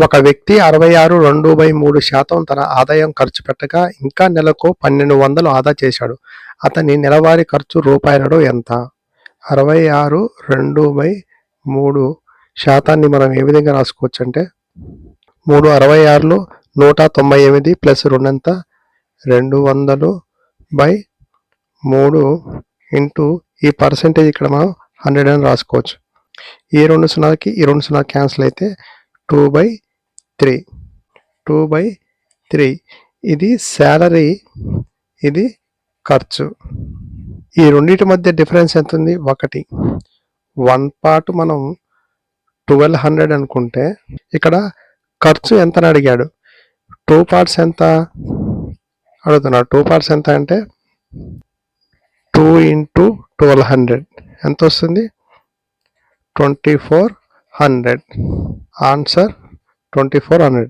ఒక వ్యక్తి 66/2/3% తన ఆదాయం ఖర్చు పెట్టగా ఇంకా నెలకు 1200 ఆదా చేశాడు. అతని నెలవారీ ఖర్చు రూపాయలలో ఎంత? 66/2/3 మనం ఏ విధంగా రాసుకోవచ్చు అంటే 3 66లో 198 ప్లస్ 2 ఎంత 200/3 ఇంటూ ఈ పర్సెంటేజ్ ఇక్కడ మనం 100 అని రాసుకోవచ్చు. ఈ 2 సున్నాకి ఈ 2 సున్నా క్యాన్సిల్ అయితే 2/3 ఇది శాలరీ, ఇది ఖర్చు. ఈ రెండింటి మధ్య డిఫరెన్స్ ఎంత ఉంది? 1 పార్ట్ మనం 1200 అనుకుంటే ఇక్కడ ఖర్చు ఎంత అని అడిగాడు. 2 పార్ట్స్ ఎంత అడుగుతున్నాడు. 2 పార్ట్స్ ఎంత అంటే 2 × 1200 ఎంత వస్తుంది? 2400. ఆన్సర్ 2400.